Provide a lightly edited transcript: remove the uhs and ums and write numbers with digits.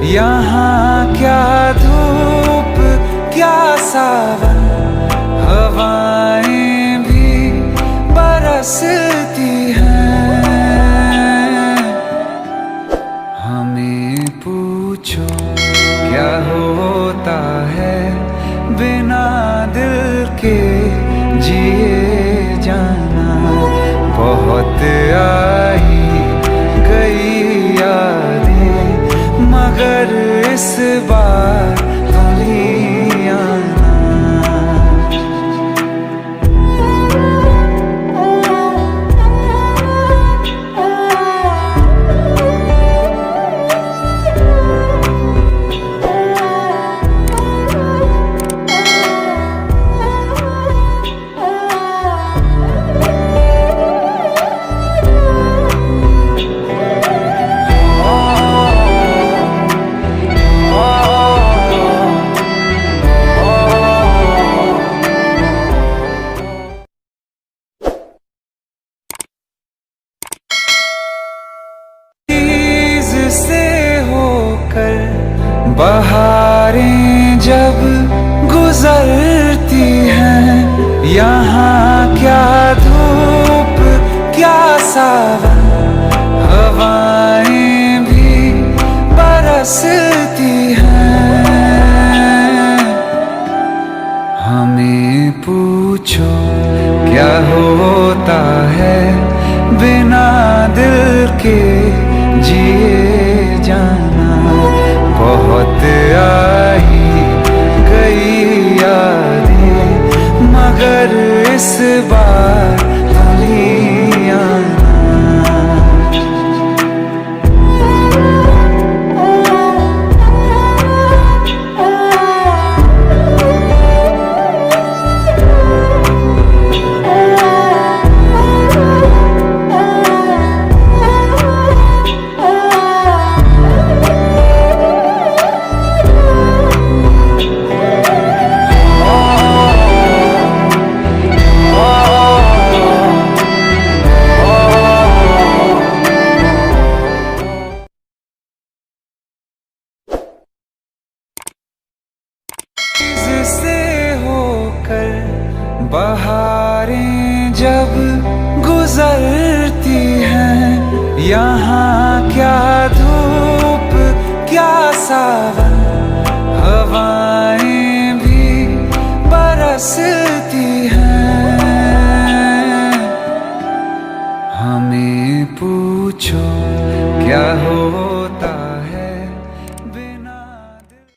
यहाँ क्या धूप क्या सावन, हवाएं भी बरसती हैं। हमें पूछो क्या होता है बिना दिल के जिए जाना। बहुत आई गई यादें मगर इस बार तुम ही आना। से होकर बहारें जब गुजरती हैं, यहाँ क्या धूप क्या सावन, हवाएं भी बरसती हैं। हमें पूछो क्या होता है बिना दिल के जिए जाना। बहुत आई गई यादें मगर इस बार तुम ही आना। से होकर बहारें जब गुजरती हैं, यहाँ क्या धूप क्या सावन, हवाएं भी बरसती हैं। हमें पूछो क्या हो